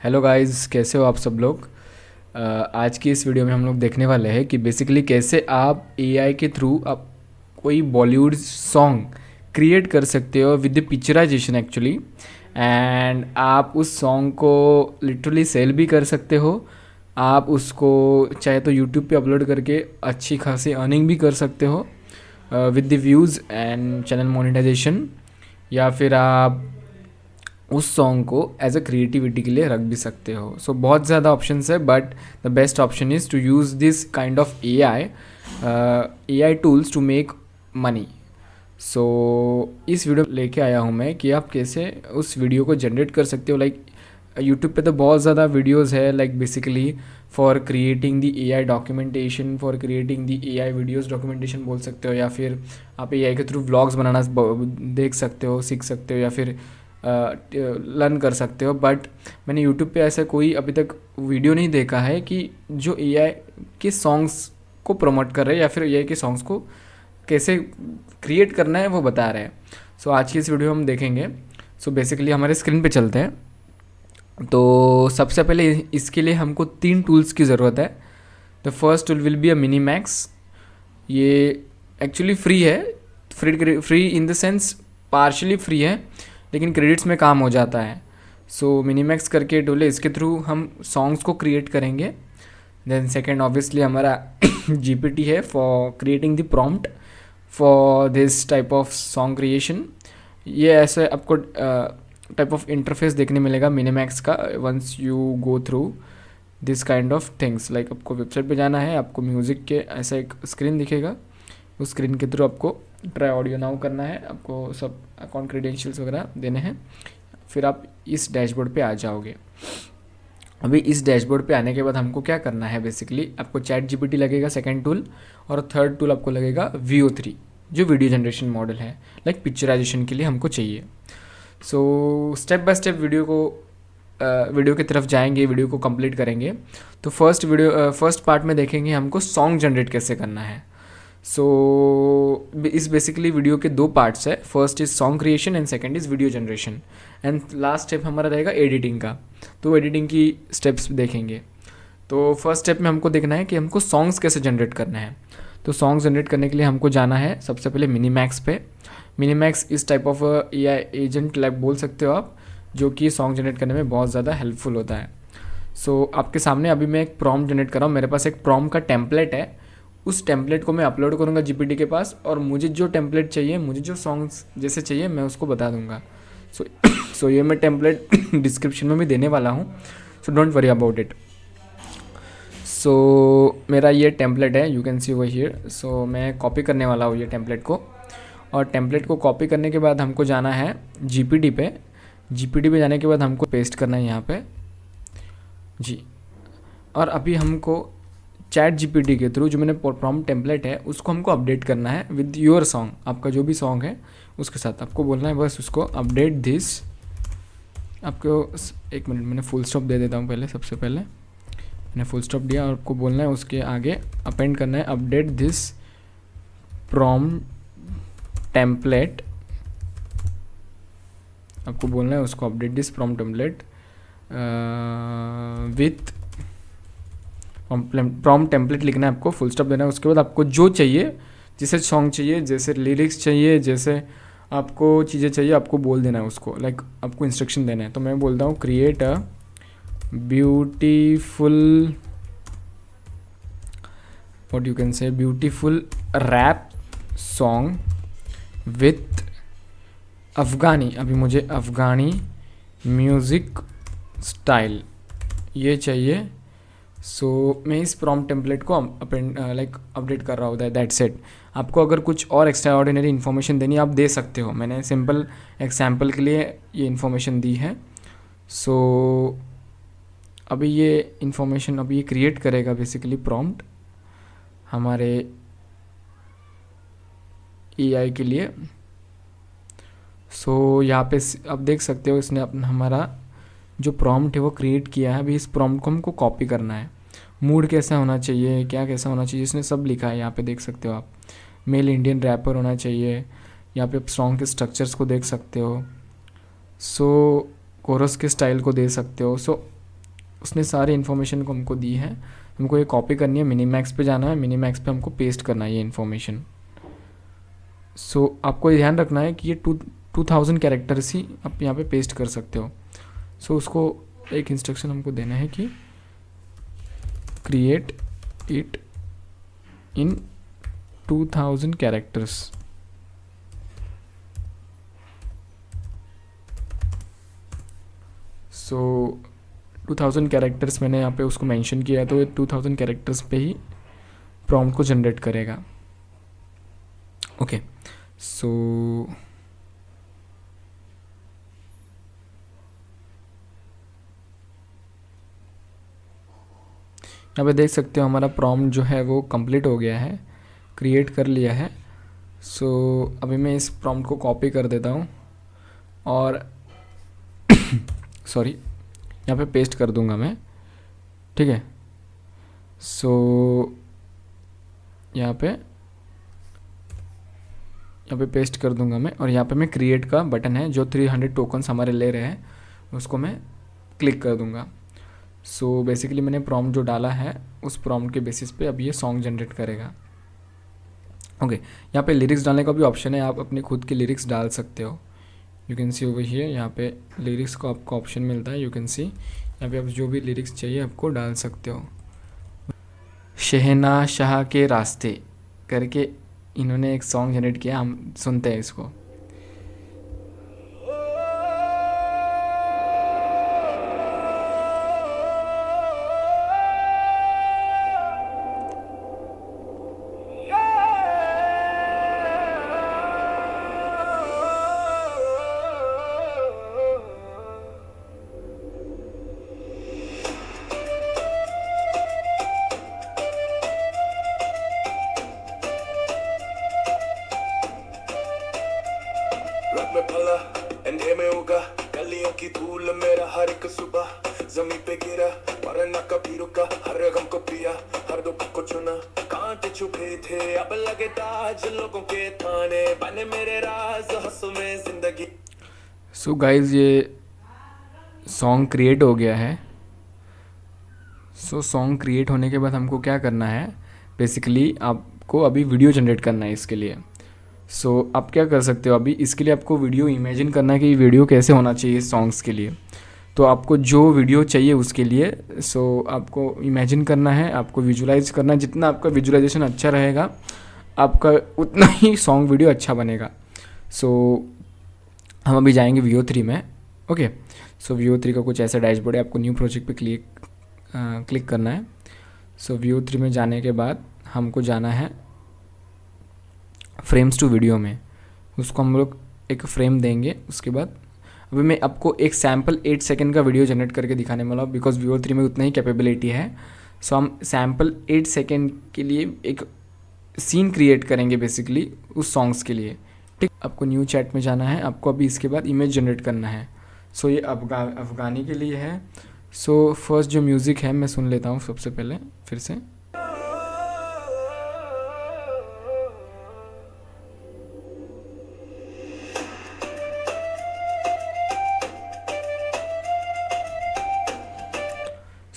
Hello guys, कैसे हो आप सब लोग। आज की इस वीडियो में हम लोग देखने वाले हैं कि बेसिकली कैसे आप एआई के थ्रू आप कोई बॉलीवुड सॉन्ग क्रिएट कर सकते हो with the picturisation actually. And आप उस सॉन्ग को लिटरली सेल भी कर सकते हो। आप उसको चाहे तो यूट्यूब पे अपलोड करके अच्छी खासी अर्निंग भी कर सकते हो with the views and channel monetisation. या फिर आप उस सॉन्ग को एज अ क्रिएटिविटी के लिए रख भी सकते हो। सो बहुत ज़्यादा ऑप्शंस है, but the best option is to use this kind of A I tools to make money. So इस वीडियो लेके आया हूँ मैं कि आप कैसे उस वीडियो को जनरेट कर सकते हो। लाइक यूट्यूब पे तो बहुत ज़्यादा वीडियोस है, like basically for creating the AI documentation, for creating the AI videos documentation बोल सकते हो। या फिर आप एआई के थ्रू व्लॉग्स बनाना देख सकते हो, सीख सकते हो, या फिर लर्न कर सकते हो। बट मैंने यूट्यूब पे ऐसा कोई अभी तक वीडियो नहीं देखा है कि जो एआई के सॉन्ग्स को प्रमोट कर रहे हैं या फिर एआई के सॉन्ग्स को कैसे क्रिएट करना है वो बता रहे हैं। सो आज की इस वीडियो में हम देखेंगे। सो बेसिकली हमारे स्क्रीन पे चलते हैं। तो सबसे पहले इसके लिए हमको 3 टूल्स की ज़रूरत है। The first tool will be a mini max. ये एक्चुअली फ्री है, free in the sense partially free है, लेकिन क्रेडिट्स में काम हो जाता है। सो मिनीमैक्स करके टूल है, इसके थ्रू हम सॉन्ग्स को क्रिएट करेंगे। देन सेकेंड ऑब्वियसली हमारा जीपीटी है for creating the prompt for this type of song creation. ये ऐसे आपको टाइप ऑफ इंटरफेस देखने मिलेगा मिनीमैक्स का once you go through this kind of things. Like आपको वेबसाइट पे जाना है, आपको म्यूज़िक के ऐसा एक स्क्रीन दिखेगा, उस स्क्रीन के थ्रू आपको ट्राई ऑडियो नाउ करना है, आपको सब अकाउंट क्रेडेंशियल्स वगैरह देने हैं, फिर आप इस डैशबोर्ड पे आ जाओगे। अभी इस डैशबोर्ड पे आने के बाद हमको क्या करना है, बेसिकली आपको चैट जीपीटी लगेगा सेकंड टूल, और थर्ड टूल आपको लगेगा VO3 जो वीडियो जनरेशन मॉडल है, लाइक पिक्चराइजेशन के लिए हमको चाहिए। So step by step video की तरफ जाएंगे, वीडियो को कंप्लीट करेंगे। तो फर्स्ट पार्ट में देखेंगे हमको सॉन्ग जनरेट कैसे करना है। सो इस बेसिकली वीडियो के 2 पार्ट्स है, first is song creation and second is video generation. And last step हमारा रहेगा एडिटिंग का, तो एडिटिंग की स्टेप्स देखेंगे। तो फर्स्ट स्टेप में हमको देखना है कि हमको सॉन्ग्स कैसे जनरेट करना है। तो सॉन्ग्स जनरेट करने के लिए हमको जाना है सबसे पहले मिनीमैक्स पे। मिनीमैक्स इस type of AI agent lab बोल सकते हो आप, जो कि सॉन्ग जनरेट करने में बहुत ज़्यादा हेल्पफुल होता है। सो आपके सामने अभी मैं एक प्रॉम्प्ट जनरेट कर रहा हूँ, मेरे पास एक प्रॉम्प्ट का टेम्पलेट है। उस टेम्पलेट को मैं अपलोड करूँगा जीपीटी के पास, और मुझे जो टेम्पलेट चाहिए, मुझे जो सॉन्ग्स जैसे चाहिए, मैं उसको बता दूंगा। सो ये मैं टेम्पलेट डिस्क्रिप्शन में भी देने वाला हूँ, so don't worry about it. So मेरा ये टेम्पलेट है, you can see over here. So मैं कॉपी करने वाला हूँ ये टेम्पलेट को, और टेम्पलेट को कॉपी करने के बाद हमको जाना है जीपीटी पे। जीपीटी पे जाने के बाद हमको पेस्ट करना है यहाँ पे जी। और अभी हमको चैट जीपीटी के थ्रू जो मैंने प्रॉम्प्ट टेम्पलेट है उसको हमको अपडेट करना है विद योर सॉन्ग। आपका जो भी सॉन्ग है उसके साथ आपको बोलना है बस उसको अपडेट दिस। आपको एक मिनट, मैंने फुल स्टॉप दे देता हूँ पहले। सबसे पहले मैंने फुल स्टॉप दिया, और आपको बोलना है उसके आगे अपेंड करना है अपडेट दिस प्रॉम्प्ट टेम्पलेट। आपको बोलना है उसको update this prompt template with prompt template लिखना है, आपको फुल स्टॉप देना है। उसके बाद आपको जो चाहिए, जैसे सॉन्ग चाहिए, जैसे लिरिक्स चाहिए, जैसे आपको चीज़ें चाहिए, आपको बोल देना है उसको। लाइक आपको इंस्ट्रक्शन देना है। तो मैं बोलता हूँ create a beautiful, what you can say, beautiful rap song with Afghani, अभी मुझे अफ़गानी म्यूज़िक स्टाइल ये चाहिए। सो मैं इस प्रॉम्प्ट टेम्पलेट को अपडेट कर रहा होता है, दैट्स इट। आपको अगर कुछ और एक्स्ट्रा ऑर्डिनरी इन्फॉर्मेशन देनी आप दे सकते हो, मैंने सिंपल एग्जाम्पल के लिए ये इन्फॉर्मेशन दी है। सो अभी ये इन्फॉर्मेशन अभी ये क्रिएट करेगा बेसिकली प्रॉम्प्ट हमारे एआई के लिए। सो यहाँ पे आप देख सकते हो इसने अपना हमारा जो प्रॉम्प्ट है वो क्रिएट किया है। अभी इस प्रॉम्प्ट को हमको कॉपी करना है। मूड कैसा होना चाहिए, क्या कैसा होना चाहिए, इसने सब लिखा है, यहाँ पे देख सकते हो आप। मेल इंडियन रैपर होना चाहिए, यहाँ पे आप सॉन्ग के स्ट्रक्चर्स को देख सकते हो। सो कोरस के स्टाइल को दे सकते हो। सो उसने सारी इन्फॉर्मेशन को हमको दी है। हमको ये कॉपी करनी है, मिनीमैक्स पे जाना है, मिनीमैक्स पे हमको पेस्ट करना है ये इन्फॉर्मेशन। सो आपको ये ध्यान रखना है कि ये 2000 कैरेक्टर्स ही आप यहाँ पे पेस्ट कर सकते हो। सो उसको एक इंस्ट्रक्शन हमको देना है कि create it in 2000 characters. So 2000 characters मैंने यहाँ पे उसको मेंशन किया है, तो ये 2000 कैरेक्टर्स पे ही प्रॉम्प्ट को जनरेट करेगा। ओके, सो यहाँ पे देख सकते हो हमारा प्रॉम्प्ट जो है वो कंप्लीट हो गया है, क्रिएट कर लिया है। सो अभी मैं इस प्रॉम्प्ट को कॉपी कर देता हूँ और सॉरी यहाँ पे पेस्ट कर दूंगा मैं, ठीक है। सो यहाँ पे पेस्ट कर दूंगा मैं, और यहाँ पे मैं क्रिएट का बटन है जो 300 टोकन्स हमारे ले रहे हैं उसको मैं क्लिक कर दूंगा। सो बेसिकली मैंने प्रॉम्प्ट जो डाला है उस प्रॉम्प्ट के बेसिस पे अब ये सॉन्ग जनरेट करेगा। ओके, यहाँ पे लिरिक्स डालने का भी ऑप्शन है, आप अपने खुद के लिरिक्स डाल सकते हो। You can see over here, यहाँ पे लिरिक्स का आपको ऑप्शन मिलता है। यू कैन सी यहाँ पे आप जो भी लिरिक्स चाहिए आपको डाल सकते हो। शहना शाह के रास्ते करके इन्होंने एक सॉन्ग जनरेट किया, हम सुनते हैं इसको। रात में भला अंधे में उगा गलियों की धूल मेरा हर एक सुबह जमीन पे गिरा पर ना कभी रुका, हर गम को पिया हर दुख को चुना, कांटे छुपे थे अब लगे ताज लोगों के थाने बने मेरे राज हंसों में जिंदगी। सो गाइज ये सॉन्ग क्रिएट हो गया है। सो सॉन्ग क्रिएट होने के बाद हमको क्या करना है, बेसिकली आपको अभी वीडियो जनरेट करना है इसके लिए। सो आप क्या कर सकते हो, अभी इसके लिए आपको वीडियो इमेजिन करना है कि वीडियो कैसे होना चाहिए सॉन्ग्स के लिए। तो आपको जो वीडियो चाहिए उसके लिए आपको इमेजिन करना है, आपको विजुलाइज करना है। जितना आपका विजुलाइजेशन अच्छा रहेगा आपका उतना ही सॉन्ग वीडियो अच्छा बनेगा। हम अभी जाएंगे VO3 में। ओके, सो VO3 का कुछ ऐसा डैशबोर्ड है, आपको न्यू प्रोजेक्ट पे क्लिक करना है। VO3 में जाने के बाद हमको जाना है फ्रेम्स टू वीडियो में, उसको हम लोग एक फ्रेम देंगे। उसके बाद अभी मैं आपको एक सैम्पल 8 सेकेंड का वीडियो जनरेट करके दिखाने वाला हूँ, बिकॉज VO3 में उतना ही कैपेबिलिटी है। हम सैम्पल 8 सेकेंड के लिए एक सीन क्रिएट करेंगे बेसिकली उस सॉन्ग्स के लिए, ठीक। आपको न्यू चैट में जाना है, आपको अभी इसके बाद इमेज जनरेट करना है। ये अफगानी के लिए है। फर्स्ट जो म्यूज़िक है मैं सुन लेता हूँ सबसे पहले फिर से।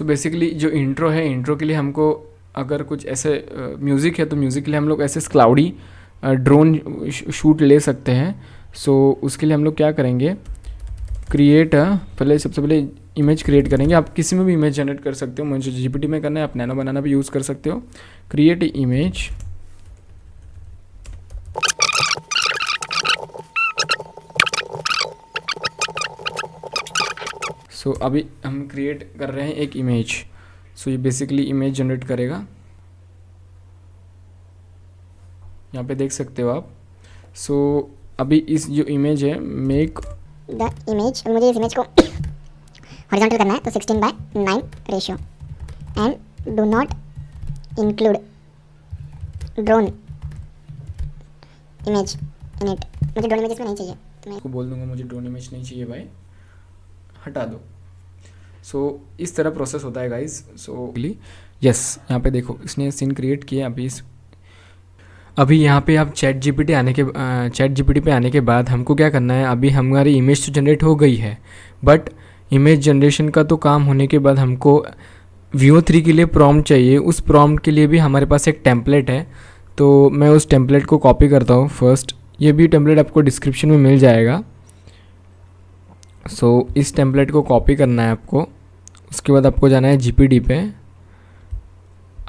बेसिकली जो इंट्रो है, इंट्रो के लिए हमको अगर कुछ ऐसे म्यूज़िक है तो म्यूज़िक के लिए हम लोग ऐसे क्लाउडी ड्रोन शूट ले सकते हैं। उसके लिए हम लोग क्या करेंगे, सबसे पहले इमेज क्रिएट करेंगे। आप किसी में भी इमेज जनरेट कर सकते हो, मुझे GPT में करना है, आप नैनो बनाना भी यूज़ कर सकते हो। क्रिएट इमेज, अभी हम क्रिएट कर रहे हैं एक इमेज। ये बेसिकली इमेज जनरेट करेगा, यहाँ पे देख सकते हो आप। अभी इस जो इमेज है मेक द इमेज, मुझे इस इमेज को हॉरिजॉन्टल करना है तो 16:9 ratio and do not include drone image in it. मुझे ड्रोन इमेज इसमें नहीं चाहिए तो मैं इसको बोल दूंगा मुझे ड्रोन इमेज नहीं चाहिए भाई, हटा दो। इस तरह प्रोसेस होता है गाइज। यस, यहाँ पे देखो इसने सीन क्रिएट किया। अभी यहाँ पे आप चैट जीपीटी पे आने के बाद हमको क्या करना है, अभी हमारी इमेज तो जनरेट हो गई है, बट इमेज जनरेशन का तो काम होने के बाद हमको Veo3 के लिए प्रॉम्प्ट चाहिए। उस प्रॉम्प्ट के लिए भी हमारे पास एक टेम्पलेट है, तो मैं उस टेम्पलेट को कॉपी करता हूँ फर्स्ट। ये भी टेम्पलेट आपको डिस्क्रिप्शन में मिल जाएगा। सो इस टेम्पलेट को कॉपी करना है आपको। उसके बाद आपको जाना है GPD पे,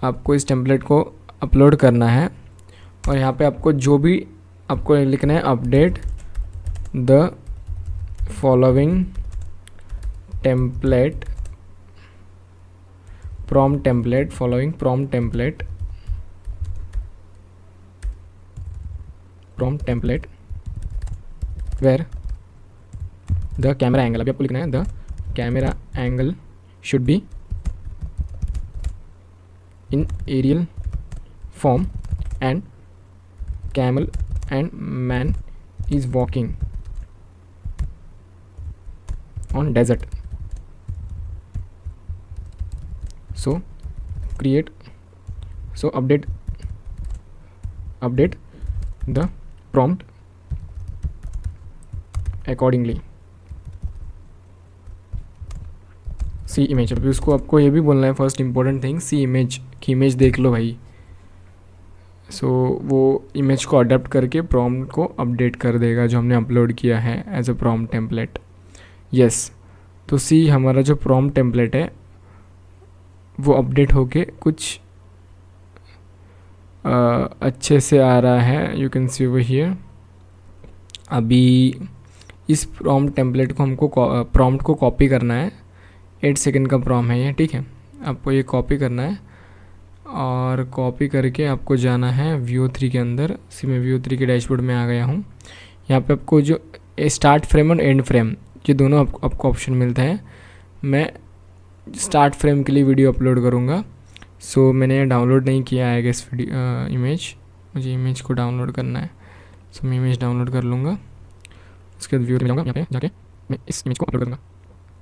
आपको इस टेम्पलेट को अपलोड करना है और यहाँ पे आपको जो भी आपको लिखना है, update the following template prompt template following prompt template where the camera angle, अभी आपको लिखना है the camera angle should be in aerial form and camel and man is walking on desert. So update the prompt accordingly. See image, अभी उसको आपको ये भी बोलना है first important thing, see image की इमेज देख लो भाई। सो वो इमेज को अडेप्ट करके प्रॉम्प्ट को अपडेट कर देगा जो हमने अपलोड किया है as a prompt template. Yes, तो सी हमारा जो प्रॉम्प्ट टेम्पलेट है वो अपडेट होके कुछ अच्छे से आ रहा है। You can see over here. अभी इस प्रॉम्प्ट टेम्पलेट को हमको प्रॉम्प्ट को कॉपी करना है। 8 सेकंड का प्रॉम्प्ट है ये, ठीक है। आपको ये कॉपी करना है और कॉपी करके आपको जाना है Veo3 के अंदर। मैं Veo3 के डैशबोर्ड में आ गया हूँ। यहाँ पे आपको जो स्टार्ट फ्रेम और एंड फ्रेम, ये दोनों आपको ऑप्शन मिलता है। मैं स्टार्ट फ्रेम के लिए वीडियो अपलोड करूँगा। सो मैंने डाउनलोड नहीं किया है इस वीडियो इमेज, मुझे इमेज को डाउनलोड करना है। सो मैं इमेज डाउनलोड कर लूँगा। उसके बाद Veo3 में जाऊँगा, यहाँ पे जाके मैं इस इमेज को अपलोड करूँगा।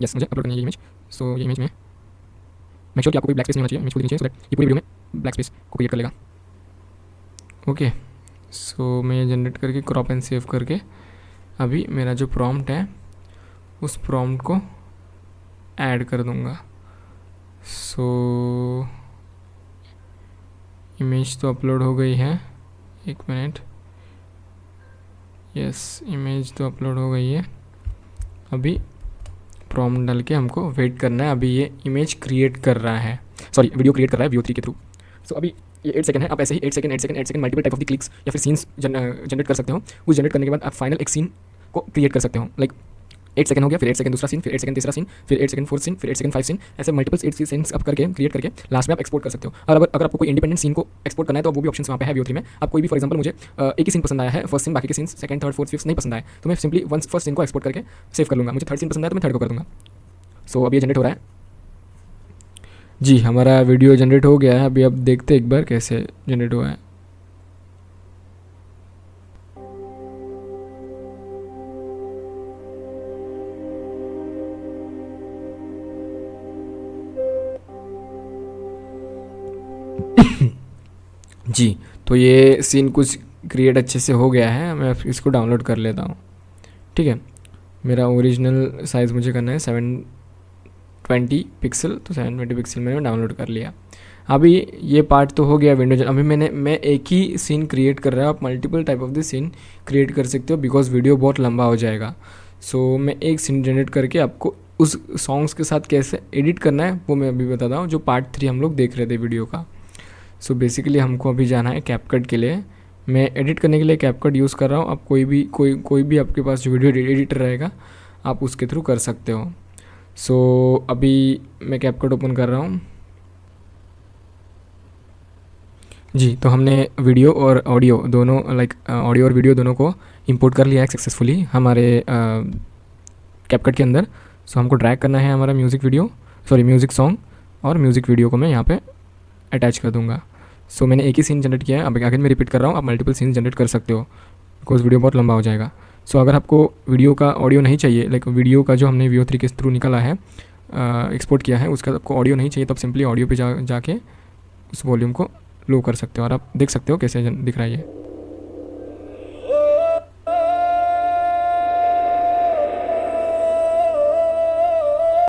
यस, मुझे अपलोड करनी है ये इमेज। सो ये इमेज में मेक श्योर कि आपको कोई ब्लैक स्पेस नहीं होना चाहिए इमेज को देनी चाहिए, सो दैट ये पूरी वीडियो में ब्लैक स्पेस को क्रिएट कर लेगा। ओके, सो मैं ये जनरेट करके क्रॉप एंड सेव करके अभी मेरा जो प्रॉम्प्ट है उस प्रॉम्प्ट को ऐड कर दूँगा। सो इमेज तो अपलोड हो गई है, 1 मिनट। यस, इमेज तो अपलोड हो गई है। अभी प्रॉम्प्ट डाल के हमको वेट करना है। अभी ये इमेज क्रिएट कर रहा है, सॉरी वीडियो क्रिएट कर रहा है Veo3 के थ्रू। सो अभी ये 8 सेकंड है। आप ऐसे ही 8 second multiple type of the clicks या फिर सीन्स जनरेट कर सकते हो। उस जनरेट करने के बाद आप फाइनल एक सीन को क्रिएट कर सकते हो। लाइक 8 सेकंड हो गया, फिर 8 सेकंड दूसरा सीन, फिर 8 सेकंड तीसरा सीन, फिर 8 सेकंड फोर्थ सीन, फिर 8 सेकंड 5 सीन, ऐसे मल्टीपल 8 सीन्स आप करके क्रिएट करके लास्ट में आप एक्सपोर्ट कर सकते हो। और अगर आपको कोई इंडिपेंडेंट सीन को एक्सपोर्ट करना है तो वो भी ऑप्शन वहाँ पे है Veo3 में। आप कोई भी, फॉर एग्जांपल मुझे एक ही सीन पसंद आया है, फर्स्ट सीन, बाकी के scenes second third fourth fifth नहीं पसंद आए, तो मैं सिंपली फर्स्ट सीन को एक्सपोर्ट करके सेव कर लूँगा। मुझे थर्ड सीन पसंद आया तो मैं थर्ड को कर दूँगा। सो अब ये जनरेट हो रहा है जी, हमारा वीडियो जनरेट हो गया है। अभी आप देखते एक बार कैसे जनरेट हुआ है। जी, तो ये सीन कुछ क्रिएट अच्छे से हो गया है। मैं इसको डाउनलोड कर लेता हूँ, ठीक है। मेरा ओरिजिनल साइज़ मुझे करना है 720 पिक्सल, तो 720 पिक्सल मैंने डाउनलोड कर लिया। अभी ये पार्ट तो हो गया विंडोज। अभी मैं एक ही सीन क्रिएट कर रहा हूँ। आप multiple type of the scene create कर सकते हो बिकॉज वीडियो बहुत लंबा हो जाएगा। सो मैं एक सीन जनरेट करके आपको उस सॉन्ग्स के साथ कैसे एडिट करना है वो मैं अभी बताता हूँ, जो पार्ट 3 हम लोग देख रहे थे वीडियो का। सो बेसिकली हमको अभी जाना है कैपकट के लिए। मैं एडिट करने के लिए कैपकट यूज़ कर रहा हूँ। आप कोई भी आपके पास जो वीडियो एडिटर रहेगा आप उसके थ्रू कर सकते हो। सो अभी मैं कैपकट ओपन कर रहा हूँ जी। तो हमने वीडियो और ऑडियो दोनों, लाइक ऑडियो और वीडियो दोनों को इंपोर्ट कर लिया है सक्सेसफुली हमारे कैपकट के अंदर। सो हमको ड्रैग करना है हमारा म्यूज़िक सॉन्ग, और म्यूज़िक वीडियो को मैं यहाँ पे अटैच कर दूँगा। सो मैंने एक ही सीन जनरेट किया है। अब आगे मैं रिपीट कर रहा हूँ, आप मल्टीपल सीन जनरेट कर सकते हो बिकॉज वीडियो बहुत लंबा हो जाएगा। सो अगर आपको वीडियो का ऑडियो नहीं चाहिए, लाइक वीडियो का जो हमने Veo3 के थ्रू निकाला है, एक्सपोर्ट किया है, उसका आपको ऑडियो नहीं चाहिए, तो आप सिंपली ऑडियो पे जाके उस वॉल्यूम को लो कर सकते हो। और आप देख सकते हो कैसे दिख रहा है ये।